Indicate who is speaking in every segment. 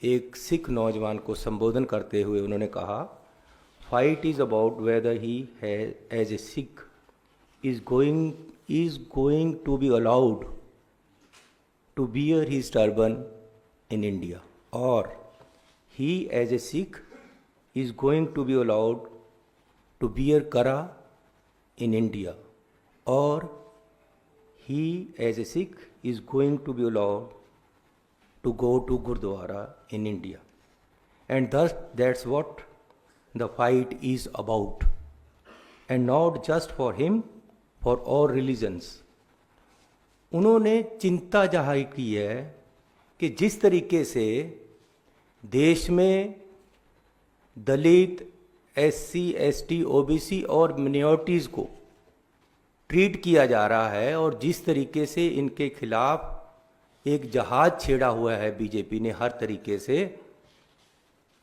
Speaker 1: एक सिख नौजवान को संबोधन करते हुए उन्होंने कहा, fight is about whether he as a Sikh is going to be allowed to wear his turban in India, or he as a Sikh is going to be allowed to wear kara in India, or he as a Sikh is going to be allowed to go to Gurdwara in India. And thus that's what the fight is about, and not just for him, for all religions. उन्होंने चिंता जाहिर की है कि जिस तरीके से देश में दलित, एससी, एसटी, ओबीसी और मिनॉरिटीज़ को ट्रीट किया जा रहा है और जिस तरीके से इनके खिलाफ एक जहाज छेड़ा हुआ है बीजेपी ने हर तरीके से,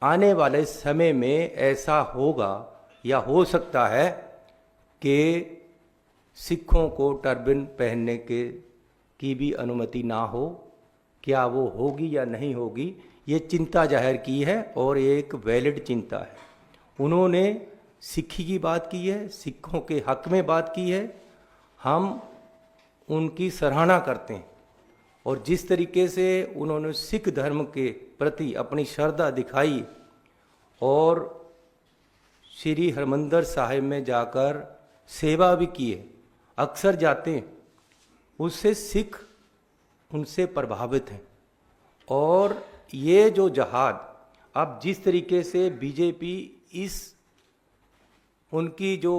Speaker 1: आने वाले समय में ऐसा होगा या हो सकता है कि सिखों को टर्बन पहनने की भी अनुमति ना हो। क्या वो होगी या नहीं होगी, ये चिंता जाहिर की है और एक वैलिड चिंता है। उन्होंने सिक्खी की बात की है, सिखों के हक में बात की है, हम उनकी सराहना करते हैं। और जिस तरीके से उन्होंने सिख धर्म के प्रति अपनी श्रद्धा दिखाई और श्री हरमंदिर साहिब में जाकर सेवा भी की है, अक्सर जाते हैं, उससे सिख उनसे प्रभावित हैं। और ये जो जहाद अब जिस तरीके से बीजेपी इस उनकी जो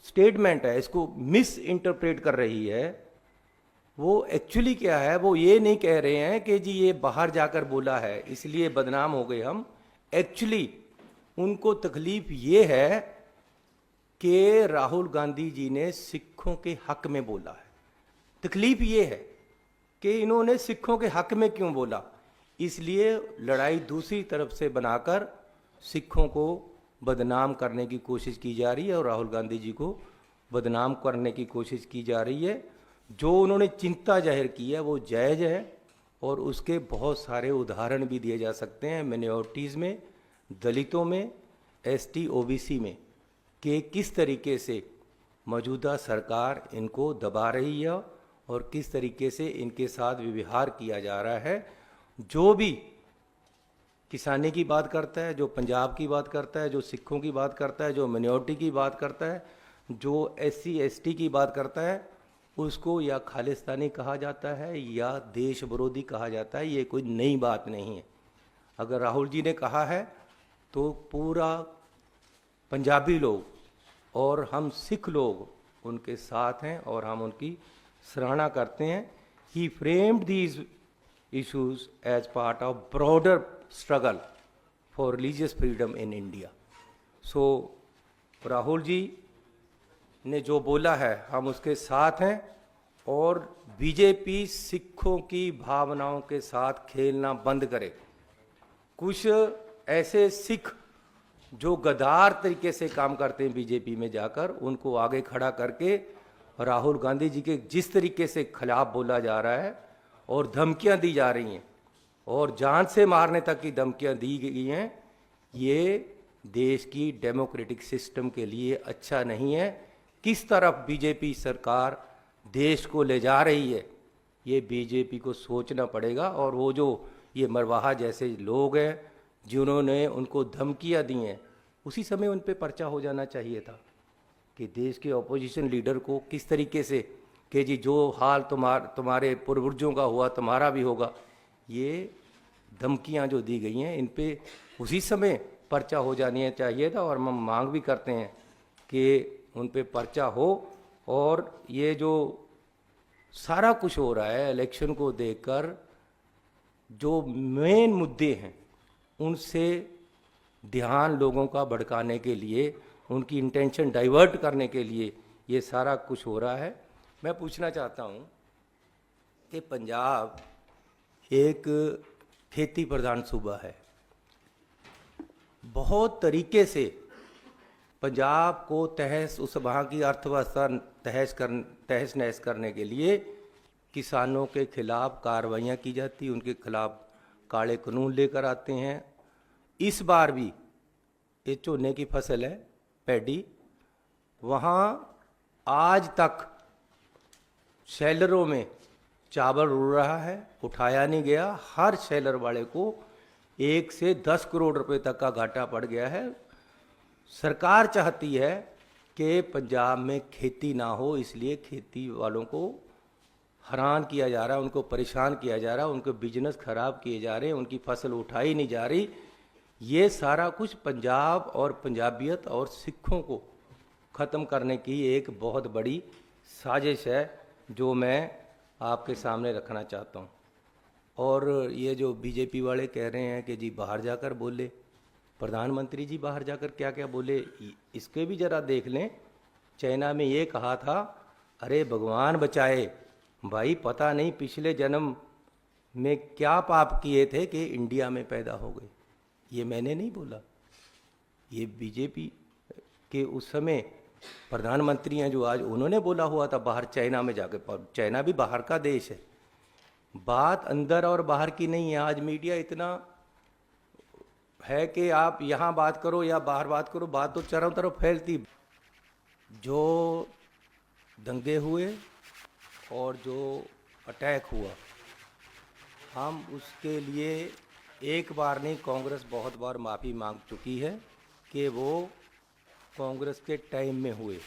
Speaker 1: स्टेटमेंट है इसको मिस इंटरप्रेट कर रही है, वो एक्चुअली क्या है, वो ये नहीं कह रहे हैं कि जी ये बाहर जाकर बोला है इसलिए बदनाम हो गए हम। एक्चुअली उनको तकलीफ ये है कि राहुल गांधी जी ने सिखों के हक में बोला है। तकलीफ ये है कि इन्होंने सिखों के हक में क्यों बोला, इसलिए लड़ाई दूसरी तरफ से बनाकर सिखों को बदनाम करने की कोशिश की जा रही है और राहुल गांधी जी को बदनाम करने की कोशिश की जा रही है। जो उन्होंने चिंता जाहिर की है वो जायज़ है और उसके बहुत सारे उदाहरण भी दिए जा सकते हैं मिनॉरिटीज़ में, दलितों में, एसटी, ओबीसी में, कि किस तरीके से मौजूदा सरकार इनको दबा रही है और किस तरीके से इनके साथ व्यवहार किया जा रहा है। जो भी किसानी की बात करता है, जो पंजाब की बात करता है, जो सिखों की बात करता है, जो मिनॉरिटी की बात करता है, जो एससी एसटी की बात करता है, उसको या खालिस्तानी कहा जाता है या देश विरोधी कहा जाता है। ये कोई नई बात नहीं है। अगर राहुल जी ने कहा है तो पूरा पंजाबी लोग और हम सिख लोग उनके साथ हैं और हम उनकी सराहना करते हैं। He framed these issues as part of broader struggle for religious freedom in India. So Rahul ji ने जो बोला है हम उसके साथ हैं और बीजेपी सिखों की भावनाओं के साथ खेलना बंद करे। कुछ ऐसे सिख जो गद्दार तरीके से काम करते हैं बीजेपी में जाकर, उनको आगे खड़ा करके राहुल गांधी जी के जिस तरीके से खिलाफ बोला जा रहा है और धमकियां दी जा रही हैं और जान से मारने तक की धमकियां दी गई हैं, ये देश की डेमोक्रेटिक सिस्टम के लिए अच्छा नहीं है। किस तरफ बीजेपी सरकार देश को ले जा रही है ये बीजेपी को सोचना पड़ेगा। और वो जो ये मरवाहा जैसे लोग हैं जिन्होंने उनको धमकियां दी हैं, उसी समय उन पे पर्चा हो जाना चाहिए था कि देश के ऑपोजिशन लीडर को किस तरीके से कि जी जो हाल तुम्हारे पूर्वजों का हुआ तुम्हारा भी होगा। ये धमकियां जो दी गई हैं इन पे उसी समय पर्चा हो जानी चाहिए था और हम मांग भी करते हैं कि उन पे पर्चा हो। और ये जो सारा कुछ हो रहा है इलेक्शन को देखकर, जो मेन मुद्दे हैं उनसे ध्यान लोगों का भड़काने के लिए, उनकी इंटेंशन डाइवर्ट करने के लिए ये सारा कुछ हो रहा है। मैं पूछना चाहता हूँ कि पंजाब एक खेती प्रधान सूबा है। बहुत तरीके से पंजाब को उस वहाँ की अर्थव्यवस्था तहस नहस करने के लिए किसानों के खिलाफ कार्रवाइयाँ की जाती, उनके खिलाफ काले कानून लेकर आते हैं। इस बार भी ये चूने की फसल है, पैडी, वहाँ आज तक शैलरों में चावल उड़ रहा है, उठाया नहीं गया। हर शैलर वाले को 1 से 10 करोड़ रुपए तक का घाटा पड़ गया है। सरकार चाहती है कि पंजाब में खेती ना हो, इसलिए खेती वालों को हैरान किया जा रहा है, उनको परेशान किया जा रहा है, उनके बिजनेस खराब किए जा रहे हैं, उनकी फसल उठाई नहीं जा रही। ये सारा कुछ पंजाब और पंजाबियत और सिखों को ख़त्म करने की एक बहुत बड़ी साजिश है, जो मैं आपके सामने रखना चाहता हूँ। और ये जो बीजेपी वाले कह रहे हैं कि जी बाहर जाकर बोले, प्रधानमंत्री जी बाहर जाकर क्या क्या बोले, इसके भी ज़रा देख लें। चाइना में ये कहा था, अरे भगवान बचाए भाई, पता नहीं पिछले जन्म में क्या पाप किए थे कि इंडिया में पैदा हो गए। ये मैंने नहीं बोला, ये बीजेपी के उस समय प्रधानमंत्री हैं जो आज, उन्होंने बोला हुआ था बाहर चाइना में जाकर। चाइना भी बाहर का देश है, बात अंदर और बाहर की नहीं है। आज मीडिया इतना है कि आप यहाँ बात करो या बाहर बात करो, बात तो चारों तरफ फैलती। जो दंगे हुए और जो अटैक हुआ, हम उसके लिए एक बार नहीं, कांग्रेस बहुत बार माफ़ी मांग चुकी है कि वो कांग्रेस के टाइम में हुए।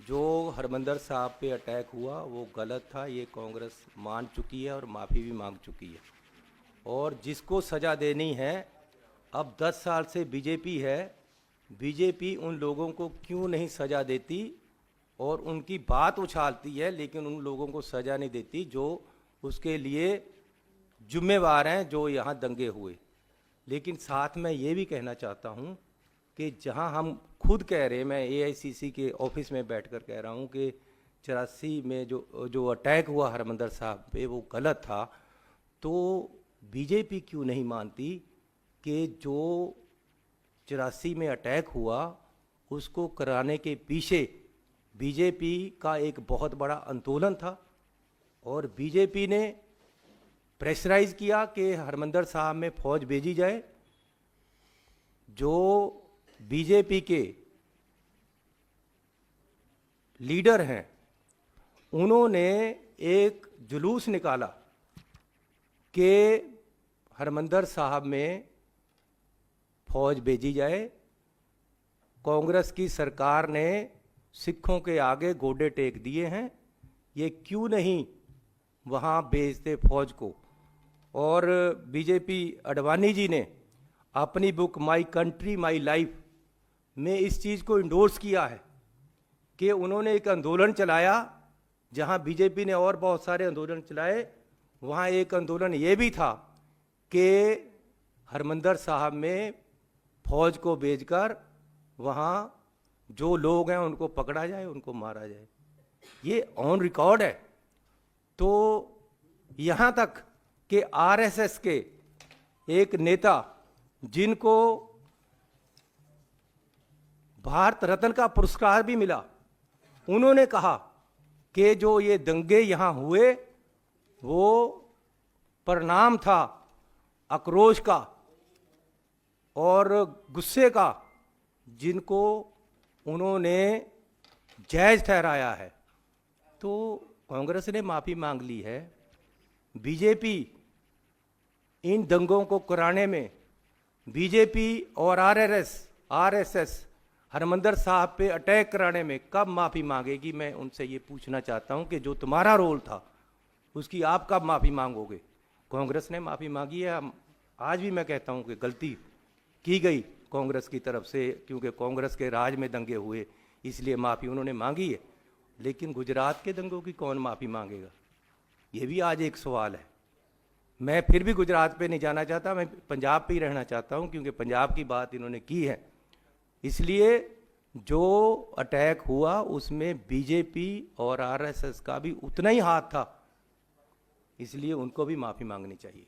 Speaker 1: जो हरमंदर साहब पे अटैक हुआ वो गलत था, ये कांग्रेस मान चुकी है और माफ़ी भी मांग चुकी है। और जिसको सज़ा देनी है, अब 10 साल से बीजेपी है, बीजेपी उन लोगों को क्यों नहीं सज़ा देती और उनकी बात उछालती है, लेकिन उन लोगों को सज़ा नहीं देती जो उसके लिए जिम्मेवार हैं, जो यहाँ दंगे हुए। लेकिन साथ में ये भी कहना चाहता हूँ कि जहाँ हम खुद कह रहे हैं, मैं एआईसीसी के ऑफिस में बैठकर कह रहा हूँ कि 84 में जो अटैक हुआ हरमंदर साहब पे वो गलत था, तो बीजेपी क्यों नहीं मानती कि जो 84 में अटैक हुआ उसको कराने के पीछे बीजेपी का एक बहुत बड़ा आंदोलन था और बीजेपी ने प्रेशराइज किया कि हरमंदर साहब में फौज भेजी जाए। जो बीजेपी के लीडर हैं उन्होंने एक जुलूस निकाला कि हरमंदर साहब में फौज भेजी जाए। कांग्रेस की सरकार ने सिखों के आगे गोडे टेक दिए हैं, ये क्यों नहीं वहाँ भेजते फौज को। और बीजेपी अडवाणी जी ने अपनी book my country my life में इस चीज़ को इंडोर्स किया है कि उन्होंने एक आंदोलन चलाया, जहाँ बीजेपी ने और बहुत सारे आंदोलन चलाए। वहाँ एक आंदोलन ये भी था कि हरमंदर साहब में फौज को भेजकर वहाँ जो लोग हैं उनको पकड़ा जाए, उनको मारा जाए। ये ऑन रिकॉर्ड है। तो यहाँ तक कि आरएसएस के एक नेता जिनको भारत रत्न का पुरस्कार भी मिला, उन्होंने कहा कि जो ये दंगे यहाँ हुए वो परिणाम था आक्रोश का और गुस्से का, जिनको उन्होंने जायज़ ठहराया है। तो कांग्रेस ने माफ़ी मांग ली है। बीजेपी इन दंगों को कराने में, बीजेपी और आरएसएस हरमंदर साहब पे अटैक कराने में कब माफ़ी मांगेगी? मैं उनसे ये पूछना चाहता हूँ कि जो तुम्हारा रोल था उसकी आप कब माफ़ी मांगोगे? कांग्रेस ने माफ़ी मांगी है। आज भी मैं कहता हूँ कि गलती की गई कांग्रेस की तरफ से, क्योंकि कांग्रेस के राज में दंगे हुए, इसलिए माफ़ी उन्होंने मांगी है। लेकिन गुजरात के दंगों की कौन माफ़ी मांगेगा? ये भी आज एक सवाल है। मैं फिर भी गुजरात पे नहीं जाना चाहता, मैं पंजाब पे ही रहना चाहता हूँ, क्योंकि पंजाब की बात इन्होंने की है। इसलिए जो अटैक हुआ उसमें बीजेपी और आरएसएस का भी उतना ही हाथ था, इसलिए उनको भी माफ़ी मांगनी चाहिए।